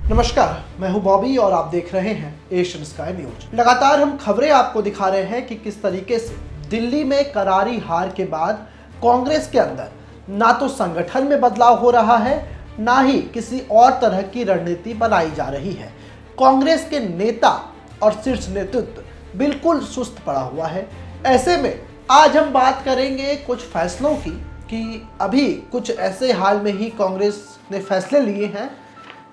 नमस्कार, मैं हूं बॉबी और आप देख रहे हैं एशियन स्काई न्यूज। लगातार हम खबरें आपको दिखा रहे हैं कि किस तरीके से दिल्ली में करारी हार के बाद कांग्रेस के अंदर ना तो संगठन में बदलाव हो रहा है, ना ही किसी और तरह की रणनीति बनाई जा रही है। कांग्रेस के नेता और शीर्ष नेतृत्व बिल्कुल सुस्त पड़ा हुआ है। ऐसे में आज हम बात करेंगे कुछ फैसलों की कि अभी कुछ ऐसे हाल में ही कांग्रेस ने फैसले लिए हैं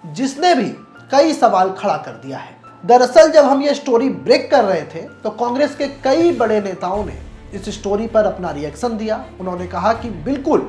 जिसने भी कई सवाल खड़ा कर दिया है। दरअसल जब हम ये स्टोरी ब्रेक कर रहे थे तो कांग्रेस के कई बड़े नेताओं ने इस स्टोरी पर अपना रिएक्शन दिया। उन्होंने कहा कि बिल्कुल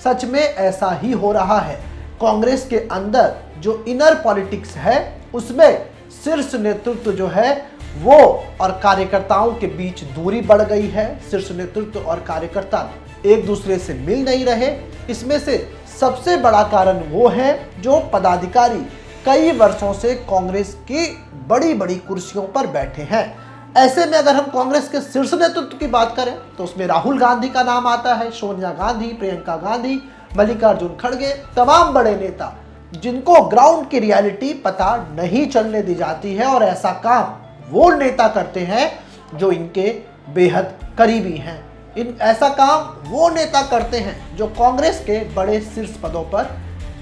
सच में ऐसा ही हो रहा है। कांग्रेस के अंदर जो इनर पॉलिटिक्स है उसमें शीर्ष नेतृत्व जो है वो और कार्यकर्ताओं के बीच दूरी बढ़ गई है। शीर्ष नेतृत्व और कार्यकर्ता एक दूसरे से मिल नहीं रहे। इसमें से सबसे बड़ा कारण वो है जो पदाधिकारी कई वर्षों से कांग्रेस की बड़ी बड़ी कुर्सियों पर बैठे हैं। ऐसे में अगर हम कांग्रेस के शीर्ष नेतृत्व की बात करें तो उसमें राहुल गांधी का नाम आता है, सोनिया गांधी, प्रियंका गांधी, मल्लिकार्जुन खड़गे, तमाम बड़े नेता जिनको ग्राउंड की रियलिटी पता नहीं चलने दी जाती है। और ऐसा काम वो नेता करते हैं जो इनके बेहद करीबी हैं। ऐसा काम वो नेता करते हैं जो कांग्रेस के बड़े शीर्ष पदों पर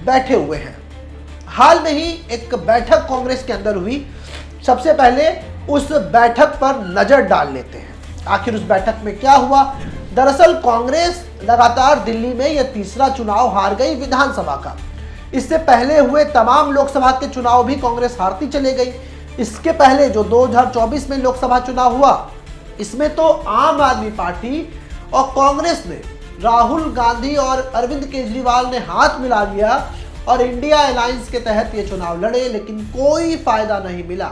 बैठे हुए हैं। हाल में ही एक बैठक कांग्रेस के अंदर हुई। सबसे पहले उस बैठक पर नजर डाल लेते हैं। आखिर उस बैठक में क्या हुआ? दरअसल कांग्रेस लगातार दिल्ली में यह तीसरा चुनाव हार गई विधानसभा का। इससे पहले हुए तमाम लोकसभा के चुनाव भी कांग्रेस हारती चली गई। इसके पहले जो 2024 में लोकसभा चुनाव हुआ इसमें तो आम आदमी पार्टी और कांग्रेस ने राहुल गांधी और अरविंद केजरीवाल ने हाथ मिला लिया और इंडिया अलायंस के तहत ये चुनाव लड़े, लेकिन कोई फायदा नहीं मिला।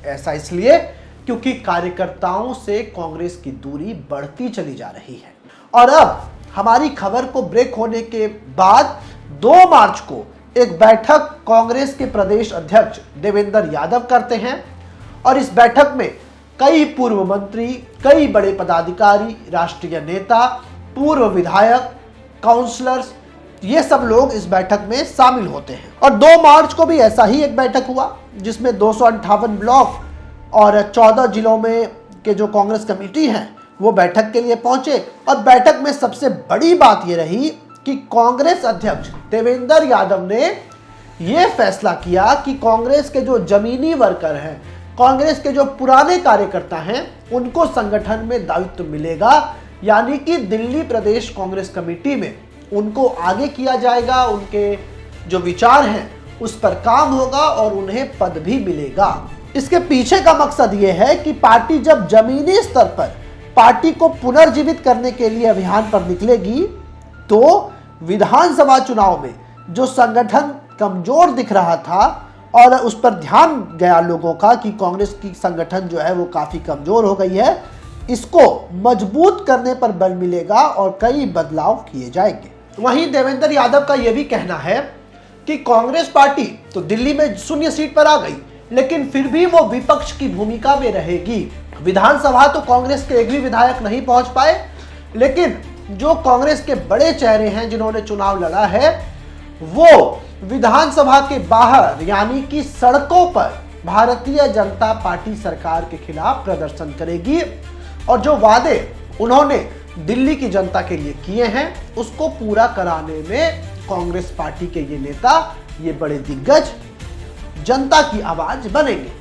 ऐसा इसलिए क्योंकि कार्यकर्ताओं से कांग्रेस की दूरी बढ़ती चली जा रही है। और अब हमारी खबर को ब्रेक होने के बाद 2 मार्च को एक बैठक कांग्रेस के प्रदेश अध्यक्ष देवेंद्र यादव करते हैं और इस बैठक में कई पूर्व मंत्री, कई बड़े पदाधिकारी, राष्ट्रीय नेता, पूर्व विधायक, काउंसलर्स, ये सब लोग इस बैठक में शामिल होते हैं। और 2 मार्च को भी ऐसा ही एक बैठक हुआ जिसमें 258 ब्लॉक और 14 जिलों में के जो कांग्रेस कमेटी हैं वो बैठक के लिए पहुंचे। और बैठक में सबसे बड़ी बात ये रही कि कांग्रेस अध्यक्ष देवेंद्र यादव ने ये फैसला किया कि कांग्रेस के जो जमीनी वर्कर हैं, कांग्रेस के जो पुराने कार्यकर्ता हैं, उनको संगठन में दायित्व मिलेगा। यानी कि दिल्ली प्रदेश कांग्रेस कमेटी में उनको आगे किया जाएगा, उनके जो विचार हैं उस पर काम होगा और उन्हें पद भी मिलेगा। इसके पीछे का मकसद ये है कि पार्टी जब जमीनी स्तर पर पार्टी को पुनर्जीवित करने के लिए अभियान पर निकलेगी तो विधानसभा चुनाव में जो संगठन कमजोर दिख रहा था और उस पर ध्यान गया लोगों का कि कांग्रेस की संगठन जो है वो काफी कमजोर हो गई है, इसको मजबूत करने पर बल मिलेगा और कई बदलाव किए जाएंगे। वहीं देवेंद्र यादव का यह भी कहना है कि कांग्रेस पार्टी तो दिल्ली में 0 सीट पर आ गई, लेकिन फिर भी वो विपक्ष की भूमिका में रहेगी। विधानसभा तो कांग्रेस के एक भी विधायक नहीं पहुंच पाए, लेकिन जो कांग्रेस के बड़े चेहरे हैं जिन्होंने चुनाव लड़ा है वो विधानसभा के बाहर यानी कि सड़कों पर भारतीय जनता पार्टी सरकार के खिलाफ प्रदर्शन करेगी और जो वादे उन्होंने दिल्ली की जनता के लिए किए हैं उसको पूरा कराने में कांग्रेस पार्टी के ये नेता, ये बड़े दिग्गज जनता की आवाज बनेंगे।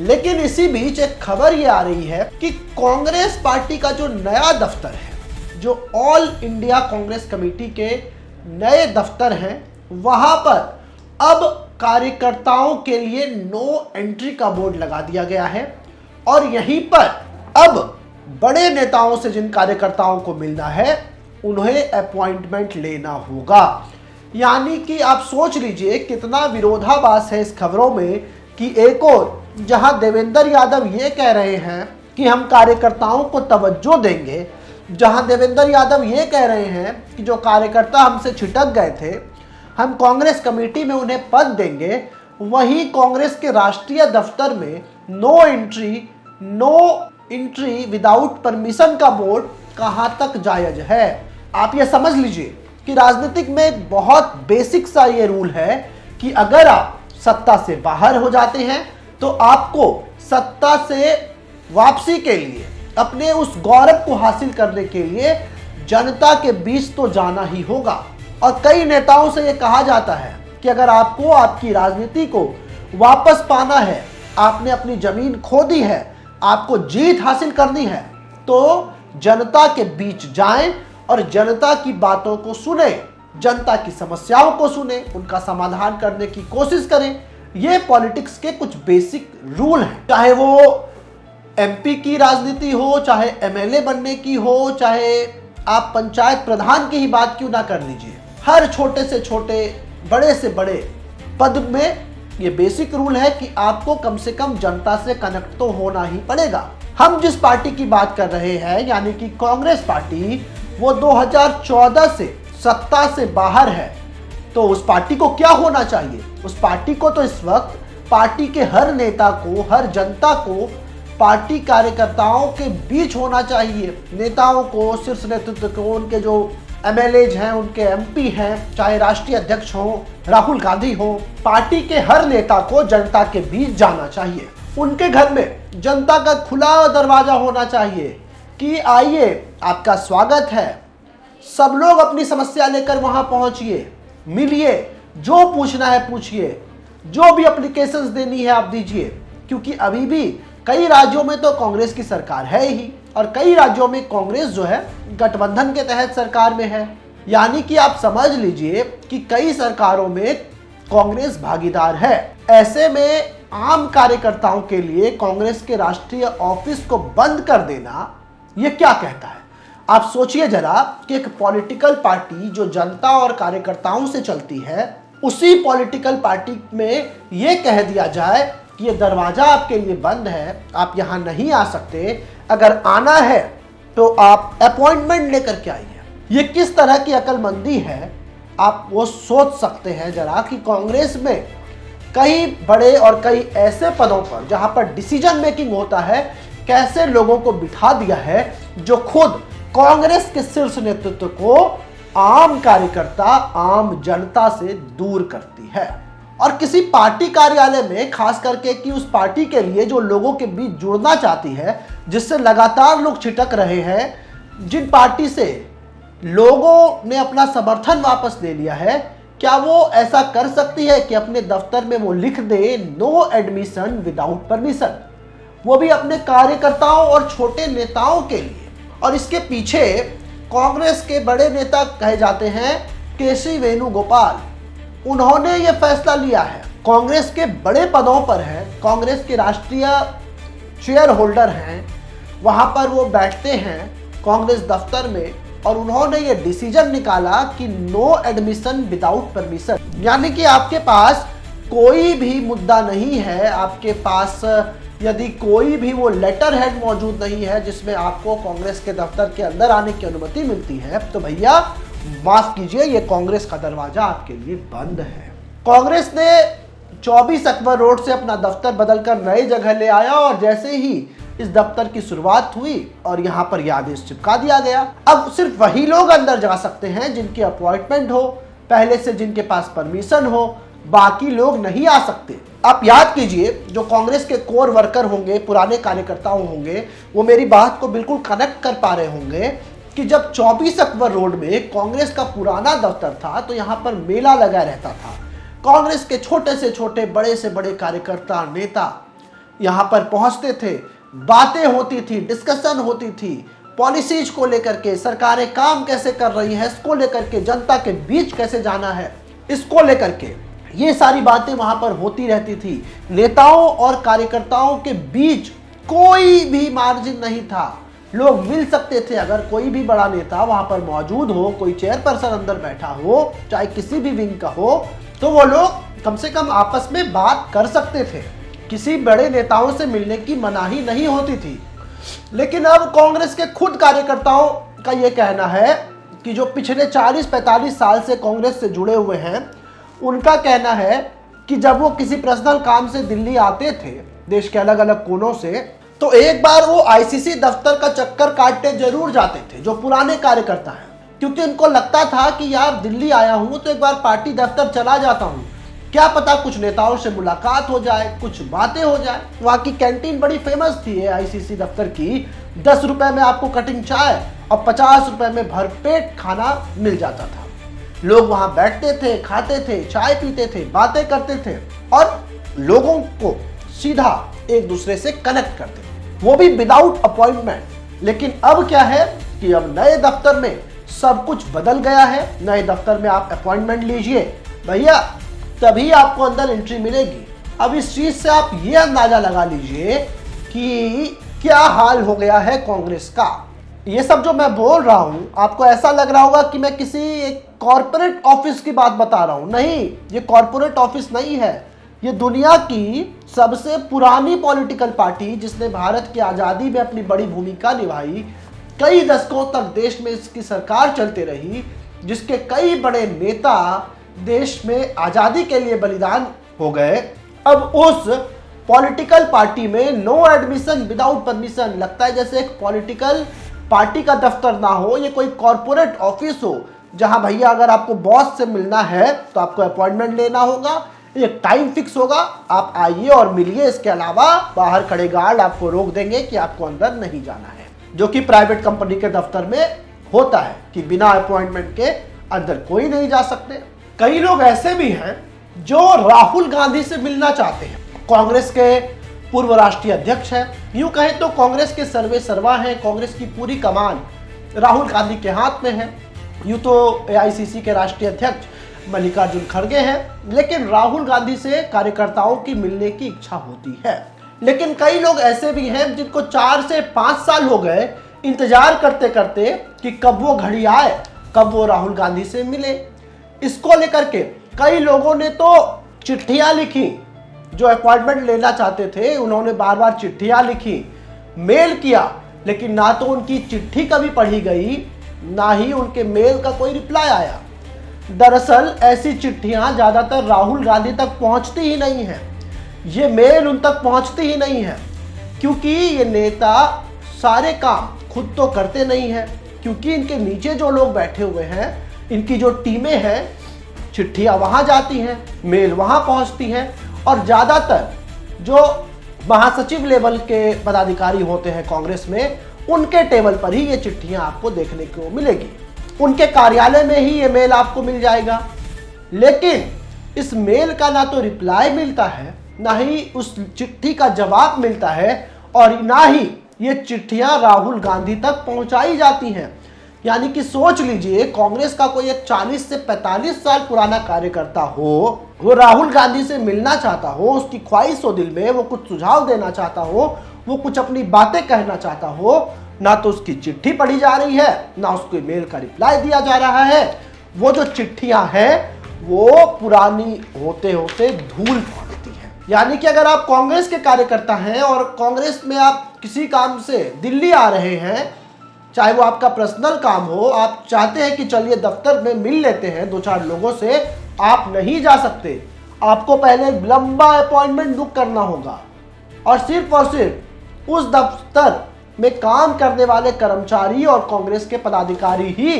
लेकिन इसी बीच एक खबर ये आ रही है कि कांग्रेस पार्टी का जो नया दफ्तर है, जो ऑल इंडिया कांग्रेस कमेटी के नए दफ्तर हैं, वहां पर अब कार्यकर्ताओं के लिए नो एंट्री का बोर्ड लगा दिया गया है और यहीं पर अब बड़े नेताओं से जिन कार्यकर्ताओं को मिलना है उन्हें अपॉइंटमेंट लेना होगा। यानी कि आप सोच लीजिए कितना विरोधाभास है इस खबरों में कि एक और जहां देवेंद्र यादव ये कह रहे हैं कि हम कार्यकर्ताओं को तवज्जो देंगे, जहां देवेंद्र यादव ये कह रहे हैं कि जो कार्यकर्ता हमसे छिटक गए थे हम कांग्रेस कमेटी में उन्हें पद देंगे, वहीं कांग्रेस के राष्ट्रीय दफ्तर में नो एंट्री विदाउट परमिशन का बोर्ड कहां तक जायज है। आप ये समझ लीजिए कि राजनीतिक में एक बहुत बेसिक सा ये रूल है कि अगर आप सत्ता से बाहर हो जाते हैं तो आपको सत्ता से वापसी के लिए, अपने उस गौरव को हासिल करने के लिए जनता के बीच तो जाना ही होगा। और कई नेताओं से यह कहा जाता है कि अगर आपको आपकी राजनीति को वापस पाना है, आपने अपनी जमीन खो दी है, आपको जीत हासिल करनी है, तो जनता के बीच जाएं और जनता की बातों को सुने, जनता की समस्याओं को सुने, उनका समाधान करने की कोशिश करें। ये पॉलिटिक्स के कुछ बेसिक रूल हैं। चाहे वो एमपी की राजनीति हो, चाहे एमएलए बनने की हो, चाहे आप पंचायत प्रधान की ही बात क्यों ना कर लीजिए, हर छोटे से छोटे, बड़े से बड़े पद में ये बेसिक रूल है कि आपको कम से कम जनता से कनेक्ट तो होना ही पड़ेगा। हम जिस पार्टी की बात कर रहे हैं यानी कि कांग्रेस पार्टी, वो 2014 से सत्ता से बाहर है। तो उस पार्टी को क्या होना चाहिए? उस पार्टी को तो इस वक्त पार्टी के हर नेता को, हर जनता को पार्टी कार्यकर्ताओं के बीच होना चाहिए। नेताओं को, शीर्ष नेतृत्व को, उनके जो एमएलएज हैं, उनके एमपी हैं, चाहे राष्ट्रीय अध्यक्ष हो, राहुल गांधी हो, पार्टी के हर नेता को जनता के बीच जाना चाहिए। उनके घर में जनता का खुला दरवाजा होना चाहिए कि आइए, आपका स्वागत है, सब लोग अपनी समस्या लेकर वहां पहुंचिए, मिलिए, जो पूछना है पूछिए, जो भी एप्लीकेशंस देनी है आप दीजिए। क्योंकि अभी भी कई राज्यों में तो कांग्रेस की सरकार है ही, और कई राज्यों में कांग्रेस जो है गठबंधन के तहत सरकार में है। यानी कि आप समझ लीजिए कि कई सरकारों में कांग्रेस भागीदार है। ऐसे में आम कार्यकर्ताओं के लिए कांग्रेस के राष्ट्रीय ऑफिस को बंद कर देना, यह क्या कहता है? आप सोचिए जरा कि एक पॉलिटिकल पार्टी जो जनता और कार्यकर्ताओं से चलती है, उसी पॉलिटिकल पार्टी में यह कह दिया जाए कि ये दरवाजा आपके लिए बंद है, आप यहां नहीं आ सकते, अगर आना है तो आप अपॉइंटमेंट लेकर के आइए। ये किस तरह की अक्लमंदी है? आप वो सोच सकते हैं जरा कि कांग्रेस में कई बड़े और कई ऐसे पदों पर जहां पर डिसीजन मेकिंग होता है, कैसे लोगों को बिठा दिया है जो खुद कांग्रेस के शीर्ष नेतृत्व को आम कार्यकर्ता, आम जनता से दूर करती है। और किसी पार्टी कार्यालय में खास करके कि उस पार्टी के लिए जो लोगों के बीच जुड़ना चाहती है, जिससे लगातार लोग छिटक रहे हैं, जिन पार्टी से लोगों ने अपना समर्थन वापस ले लिया है, क्या वो ऐसा कर सकती है कि अपने दफ्तर में वो लिख they know admission without permission, वो भी अपने कार्यकर्ताओं और छोटे नेताओं के लिए? और इसके पीछे कांग्रेस के बड़े नेता कहे जाते हैं केसी वेणुगोपाल, उन्होंने ये फैसला लिया है। कांग्रेस के बड़े पदों पर है, कांग्रेस के राष्ट्रीय शेयर होल्डर हैं, वहां पर वो बैठते हैं कांग्रेस दफ्तर में, और उन्होंने ये डिसीजन निकाला कि नो एडमिशन विदाउट परमिशन। यानी कि आपके पास कोई भी मुद्दा नहीं है, आपके पास यदि कोई भी वो लेटर हेड मौजूद नहीं है जिसमें आपको कांग्रेस के दफ्तर के अंदर आने की अनुमति मिलती है, तो भैया माफ कीजिए, ये कांग्रेस का दरवाजा आपके लिए बंद है। कांग्रेस ने 24 अकबर रोड से अपना दफ्तर बदलकर नई जगह ले आया, और जैसे ही इस दफ्तर की शुरुआत हुई और यहाँ पर यह आदेश चिपका दिया गया। अब सिर्फ वही लोग अंदर जा सकते हैं जिनकी अपॉइंटमेंट हो, पहले से जिनके पास परमिशन हो, बाकी लोग नहीं आ सकते। आप याद कीजिए, जो कांग्रेस के कोर वर्कर होंगे, पुराने कार्यकर्ताओं होंगे, वो मेरी बात को बिल्कुल कनेक्ट कर पा रहे होंगे कि जब 24 अकबर रोड में कांग्रेस का पुराना दफ्तर था तो यहाँ पर मेला लगा रहता था। कांग्रेस के छोटे से छोटे, बड़े से बड़े कार्यकर्ता, नेता यहाँ पर पहुँचते थे, बातें होती थी, डिस्कशन होती थी, पॉलिसीज को लेकर के, सरकारें काम कैसे कर रही हैं इसको लेकर के, जनता के बीच कैसे जाना है इसको लेकर के, ये सारी बातें वहां पर होती रहती थी। नेताओं और कार्यकर्ताओं के बीच कोई भी मार्जिन नहीं था, लोग मिल सकते थे। अगर कोई भी बड़ा नेता वहां पर मौजूद हो, कोई चेयरपर्सन अंदर बैठा हो, चाहे किसी भी विंग का हो, तो वो लोग कम से कम आपस में बात कर सकते थे। किसी बड़े नेताओं से मिलने की मनाही नहीं होती थी। लेकिन अब कांग्रेस के खुद कार्यकर्ताओं का यह कहना है कि जो पिछले 40-45 साल से कांग्रेस से जुड़े हुए हैं, उनका कहना है कि जब वो किसी पर्सनल काम से दिल्ली आते थे देश के अलग अलग कोनों से, तो एक बार वो आईसीसी दफ्तर का चक्कर काटने जरूर जाते थे, जो पुराने कार्यकर्ता हैं, क्योंकि उनको लगता था कि यार दिल्ली आया हूं तो एक बार पार्टी दफ्तर चला जाता हूं, क्या पता कुछ नेताओं से मुलाकात हो जाए, कुछ बातें हो जाए। वहां की कैंटीन बड़ी फेमस थी एआईसीसी दफ्तर की। 10 रुपए में आपको कटिंग चाय और 50 रुपए में भरपेट खाना मिल जाता था। लोग वहां बैठते थे, खाते थे, चाय पीते थे, बातें करते थे और लोगों को सीधा एक दूसरे से कनेक्ट करते थे, वो भी विदाउट अपॉइंटमेंट। लेकिन अब क्या है कि अब नए दफ्तर में सब कुछ बदल गया है। नए दफ्तर में आप अपॉइंटमेंट लीजिए भैया, तभी आपको अंदर एंट्री मिलेगी। अब इस चीज से आप ये अंदाजा लगा लीजिए कि क्या हाल हो गया है कांग्रेस का। ये सब जो मैं बोल रहा हूं, आपको ऐसा लग रहा होगा कि मैं किसी एक कॉर्पोरेट ऑफिस की बात बता रहा हूं। नहीं, ये कॉर्पोरेट ऑफिस नहीं है। ये दुनिया की सबसे पुरानी पॉलिटिकल पार्टी, जिसने भारत की आज़ादी में अपनी बड़ी भूमिका निभाई, कई दशकों तक देश में इसकी सरकार चलते रही, जिसके कई बड़े नेता देश में आज़ादी के लिए बलिदान हो गए। अब उस पॉलिटिकल पार्टी में नो एडमिशन विदाउट परमिशन, लगता है जैसे एक पॉलिटिकल पार्टी का दफ्तर ना हो, ये कोई कॉर्पोरेट ऑफिस हो, जहां भैया अगर आपको बॉस से मिलना है तो आपको अपॉइंटमेंट लेना होगा, एक टाइम फिक्स होगा, आप आइए और मिलिए। इसके अलावा बाहर खड़े गार्ड आपको रोक देंगे कि आपको अंदर नहीं जाना है, जो कि प्राइवेट कंपनी के दफ्तर में होता है कि बिना अपॉइंटमेंट के अंदर कोई नहीं जा सकते। कई लोग ऐसे भी हैं जो राहुल गांधी से मिलना चाहते हैं। कांग्रेस के पूर्व राष्ट्रीय अध्यक्ष हैं, यूं कहें तो कांग्रेस के सर्वे सर्वा हैं। कांग्रेस की पूरी कमान राहुल गांधी के हाथ में है। यूं तो एआईसीसी के राष्ट्रीय अध्यक्ष मल्लिकार्जुन खड़गे हैं, लेकिन राहुल गांधी से कार्यकर्ताओं की मिलने की इच्छा होती है। लेकिन कई लोग ऐसे भी हैं जिनको 4 से 5 साल हो गए इंतजार करते करते कि कब वो घड़ी आए, कब वो राहुल गांधी से मिले। इसको लेकर के कई लोगों ने तो चिट्ठियां लिखी, जो अपॉइंटमेंट लेना चाहते थे उन्होंने बार बार चिट्ठियां लिखी, मेल किया, लेकिन ना तो उनकी चिट्ठी कभी पढ़ी गई, ना ही उनके मेल का कोई रिप्लाई आया। दरअसल ऐसी चिट्ठियां ज्यादातर राहुल गांधी तक पहुंचती ही नहीं है, ये मेल उन तक पहुंचती ही नहीं है, क्योंकि ये नेता सारे काम खुद तो करते नहीं हैं, क्योंकि इनके नीचे जो लोग बैठे हुए हैं, इनकी जो टीमें हैं, चिट्ठियां वहां जाती हैं, मेल वहां पहुंचती हैं, और ज्यादातर जो महासचिव लेवल के पदाधिकारी होते हैं कांग्रेस में, उनके टेबल पर ही ये चिट्ठियां आपको देखने को मिलेगी। उनके कार्यालय में ही ये मेल आपको मिल जाएगा। लेकिन इस मेल का ना तो रिप्लाई मिलता है, ना ही उस चिट्ठी का जवाब मिलता है, और ना ही ये चिट्ठियां राहुल गांधी तक पहुंचाई जाती हैं। यानी कि सोच लीजिए, कांग्रेस का कोई एक 40 से 45 साल पुराना कार्यकर्ता हो, वो राहुल गांधी से मिलना चाहता हो, उसकी ख्वाहिश हो दिल में, वो कुछ सुझाव देना चाहता हो, वो कुछ अपनी बातें कहना चाहता हो, ना तो उसकी चिट्ठी पढ़ी जा रही है, ना उसको मेल का रिप्लाई दिया जा रहा है। वो जो चिट्ठियां हैं वो पुरानी होते होते धूल पड़ती है। यानी कि अगर आप कांग्रेस के कार्यकर्ता हैं और कांग्रेस में आप किसी काम से दिल्ली आ रहे हैं, चाहे वो आपका पर्सनल काम हो, आप चाहते हैं कि चलिए दफ्तर में मिल लेते हैं 2-4 लोगों से, आप नहीं जा सकते। आपको पहले लंबा अपॉइंटमेंट बुक करना होगा, और सिर्फ उस दफ्तर में काम करने वाले कर्मचारी और कांग्रेस के पदाधिकारी ही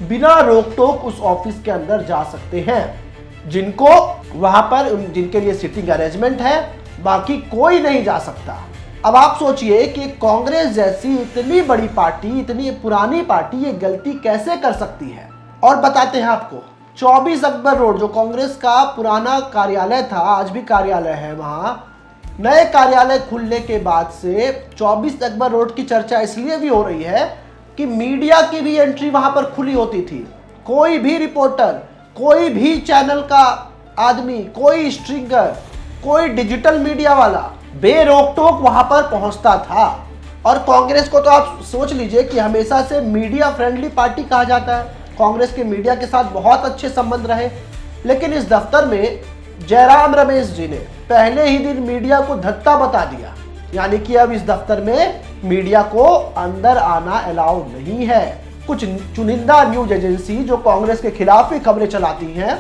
बिना रोक टोक उस ऑफिस के अंदर जा सकते हैं, जिनको वहां पर जिनके लिए सिटिंग अरेंजमेंट है, बाकी कोई नहीं जा सकता। अब आप सोचिए कि कांग्रेस जैसी इतनी बड़ी पार्टी, इतनी पुरानी पार्टी ये गलती कैसे कर सकती है। और बताते हैं आपको, 24 अकबर रोड जो कांग्रेस का पुराना कार्यालय था, आज भी कार्यालय है वहां, नए कार्यालय खुलने के बाद से 24 अकबर रोड की चर्चा इसलिए भी हो रही है कि मीडिया की भी एंट्री वहां पर खुली होती थी। कोई भी रिपोर्टर, कोई भी चैनल का आदमी, कोई स्ट्रिंगर, कोई डिजिटल मीडिया वाला बेरोक टोक वहां पर पहुंचता था। और कांग्रेस को तो आप सोच लीजिए कि हमेशा से मीडिया फ्रेंडली पार्टी कहा जाता है, कांग्रेस के मीडिया के साथ बहुत अच्छे संबंध रहे। लेकिन इस दफ्तर में जयराम रमेश जी ने पहले ही दिन मीडिया को धत्ता बता दिया, यानी कि अब इस दफ्तर में मीडिया को अंदर आना अलाउ नहीं है। कुछ चुनिंदा न्यूज एजेंसी जो कांग्रेस के खिलाफ ही खबरें चलाती हैं,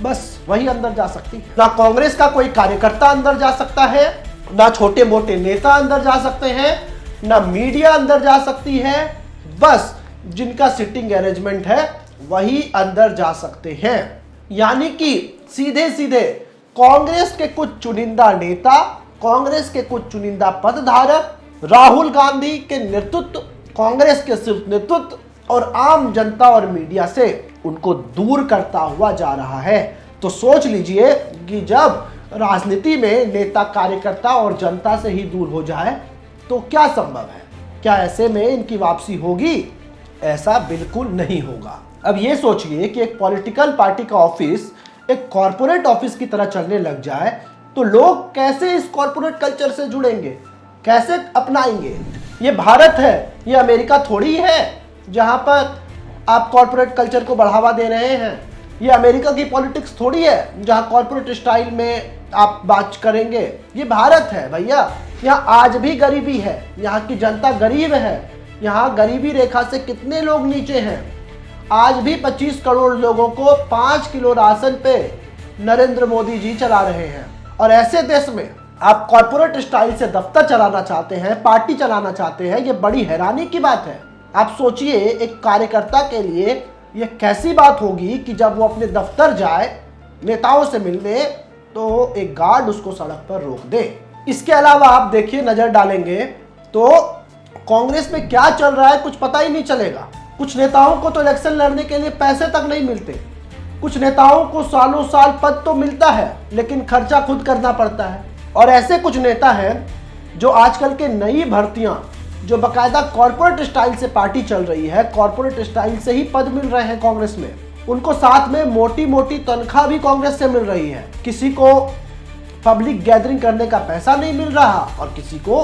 बस वही अंदर जा सकती है। ना कांग्रेस का कोई कार्यकर्ता अंदर जा सकता है, ना छोटे मोटे नेता अंदर जा सकते हैं, ना मीडिया अंदर जा सकती है। बस जिनका सिटिंग अरेंजमेंट है वही अंदर जा सकते हैं। यानी कि सीधे सीधे कांग्रेस के कुछ चुनिंदा नेता, कांग्रेस के कुछ चुनिंदा पदधारक राहुल गांधी के नेतृत्व, कांग्रेस के सिर्फ नेतृत्व और आम जनता और मीडिया से उनको दूर करता हुआ जा रहा है। तो सोच लीजिए कि जब राजनीति में नेता कार्यकर्ता और जनता से ही दूर हो जाए तो क्या संभव है? क्या ऐसे में इनकी वापसी होगी? ऐसा बिल्कुल नहीं होगा। अब ये सोचिए कि एक पॉलिटिकल पार्टी का ऑफिस एक कॉर्पोरेट ऑफिस की तरह चलने लग जाए तो लोग कैसे इस कॉर्पोरेट कल्चर से जुड़ेंगे, कैसे अपनाएंगे? ये भारत है, ये अमेरिका थोड़ी है जहां पर आप कॉर्पोरेट कल्चर को बढ़ावा दे रहे हैं। ये अमेरिका की पॉलिटिक्स थोड़ी है जहां कॉर्पोरेट स्टाइल में आप बात करेंगे। ये भारत है भैया, यहाँ आज भी गरीबी है, यहाँ की जनता गरीब है। यहाँ गरीबी रेखा से कितने लोग नीचे हैं? आज भी 25 करोड़ लोगों को 5 किलो राशन पे नरेंद्र मोदी जी चला रहे हैं। और ऐसे देश में आप कॉर्पोरेट स्टाइल से दफ्तर चलाना चाहते हैं, पार्टी चलाना चाहते हैं, ये बड़ी हैरानी की बात है। आप सोचिए एक कार्यकर्ता के लिए ये कैसी बात होगी कि जब वो अपने दफ्तर जाए नेताओं से मिलने तो एक गार्ड उसको सड़क पर रोक दे। इसके अलावा आप देखिए, नजर डालेंगे तो कांग्रेस में क्या चल रहा है कुछ पता ही नहीं चलेगा। कुछ नेताओं को तो इलेक्शन लड़ने के लिए पैसे तक नहीं मिलते, कुछ नेताओं को सालों साल पद तो मिलता है लेकिन खर्चा खुद करना पड़ता है। और ऐसे कुछ नेता हैं जो आजकल के नई भर्तियां जो बाकायदा कॉर्पोरेट स्टाइल से पार्टी चल रही है, कॉर्पोरेट स्टाइल से ही पद मिल रहे हैं कांग्रेस में, उनको साथ में मोटी मोटी तनख्वाह भी कांग्रेस से मिल रही है। किसी को पब्लिक गैदरिंग करने का पैसा नहीं मिल रहा और किसी को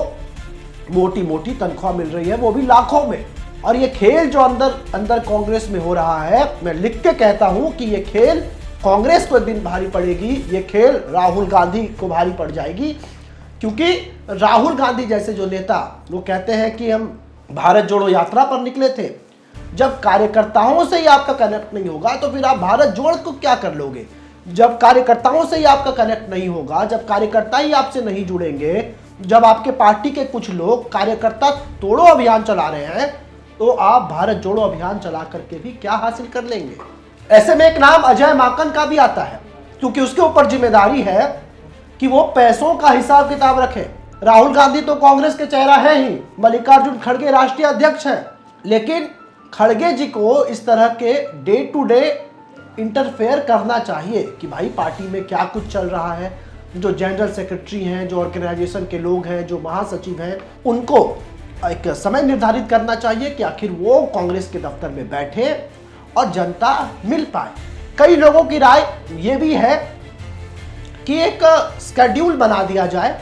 मोटी मोटी तनख्वाह मिल रही है, वो भी लाखों में। और ये खेल जो अंदर कांग्रेस में हो रहा है, मैं लिख के कहता हूं कि ये खेल कांग्रेस को एक दिन भारी पड़ेगी, ये खेल राहुल गांधी को भारी पड़ जाएगी। क्योंकि राहुल गांधी जैसे जो नेता वो कहते हैं कि हम भारत जोड़ो यात्रा पर निकले थे। जब कार्यकर्ताओं से ही आपका कनेक्ट नहीं होगा तो फिर आप भारत जोड़ को क्या कर लोगे? जब कार्यकर्ताओं से ही आपका कनेक्ट नहीं होगा, जब कार्यकर्ता ही आपसे नहीं जुड़ेंगे, जब आपके पार्टी के कुछ लोग कार्यकर्ता तोड़ो अभियान चला रहे हैं तो आप भारत जोड़ो अभियान चला करके भी क्या हासिल कर लेंगे? ऐसे में एक नाम अजय माकन का भी आता है क्योंकि उसके ऊपर जिम्मेदारी है कि वो पैसों का हिसाब किताब रखे। राहुल गांधी तो कांग्रेस के चेहरा है ही, मल्लिकार्जुन खड़गे राष्ट्रीय अध्यक्ष हैं, लेकिन खड़गे जी को इस तरह के डे टू डे इंटरफेयर करना चाहिए कि भाई पार्टी में क्या कुछ चल रहा है। जो जनरल सेक्रेटरी हैं, जो ऑर्गेनाइजेशन के लोग हैं, जो महासचिव हैं, उनको एक समय निर्धारित करना चाहिए कि आखिर वो कांग्रेस के दफ्तर में बैठे और जनता मिल पाए। कई लोगों की राय ये भी है कि एक शेड्यूल बना दिया जाए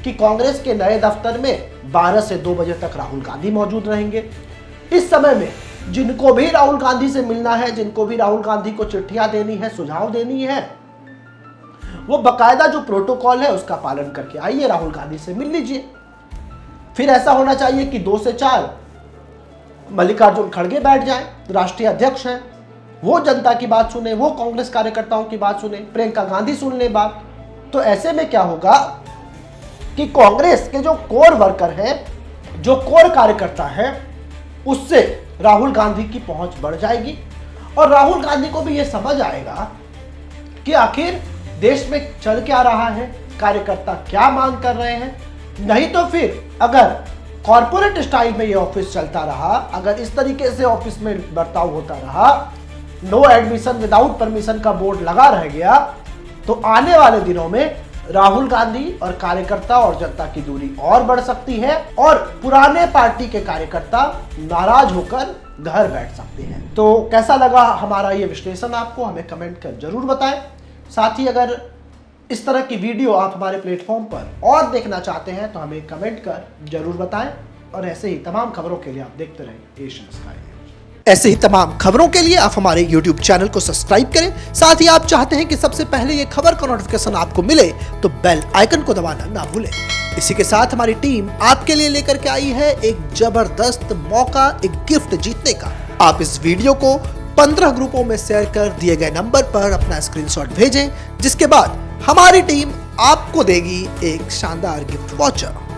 कि कांग्रेस के नए दफ्तर में 12 से 2 बजे तक राहुल गांधी मौजूद रहेंगे। इस समय में जिनको भी राहुल गांधी से मिलना है, जिनको भी राहुल गांधी को चिट्ठियां देनी है, सुझाव देनी है, वो बकायदा जो प्रोटोकॉल है उसका पालन करके आइए, राहुल गांधी से मिल लीजिए। फिर ऐसा होना चाहिए कि 2 से 4 मल्लिकार्जुन खड़गे बैठ जाएं, राष्ट्रीय अध्यक्ष हैं, वो जनता की बात सुने, वो कांग्रेस कार्यकर्ताओं की बात सुने, प्रियंका गांधी सुन ले बात। तो ऐसे में क्या होगा कि कांग्रेस के जो कोर वर्कर हैं, जो कोर कार्यकर्ता हैं, उससे राहुल गांधी की पहुंच बढ़ जाएगी और राहुल गांधी को भी यह समझ आएगा कि आखिर देश में चल क्या रहा है, कार्यकर्ता क्या मांग कर रहे हैं। नहीं तो फिर अगर कॉर्पोरेट स्टाइल में ये ऑफिस चलता रहा, अगर इस तरीके से ऑफिस में बर्ताव होता रहा, नो एडमिशन विदाउट परमिशन का बोर्ड लगा रह गया, तो आने वाले दिनों में राहुल गांधी और कार्यकर्ता और जनता की दूरी और बढ़ सकती है और पुराने पार्टी के कार्यकर्ता नाराज होकर घर बैठ सकते हैं। तो कैसा लगा हमारा ये विश्लेषण आपको, हमें कमेंट कर जरूर बताएं। साथ ही अगर इस तरह की वीडियो आप हमारे प्लेटफॉर्म पर और देखना चाहते हैं तो हमें कमेंट कर जरूर बताएं और ऐसे ही तमाम खबरों के लिए आप देखते रहें एशियन स्काई न्यूज़। ऐसे ही तमाम खबरों के लिए आप हमारे YouTube चैनल को सब्सक्राइब करें। साथ ही आप चाहते हैं कि सबसे पहले ये खबर का नोटिफिकेशन आपको मिले तो बेल आइकन को दबाना ना भूलें। इसी के साथ हमारी टीम आपके लिए लेकर के आई है एक जबरदस्त मौका, एक गिफ्ट जीतने का। आप इस वीडियो को 15 ग्रुपों में शेयर कर दिए गए नंबर पर अपना स्क्रीनशॉट भेजें, जिसके बाद हमारी टीम आपको देगी एक शानदार गिफ्ट वाउचर।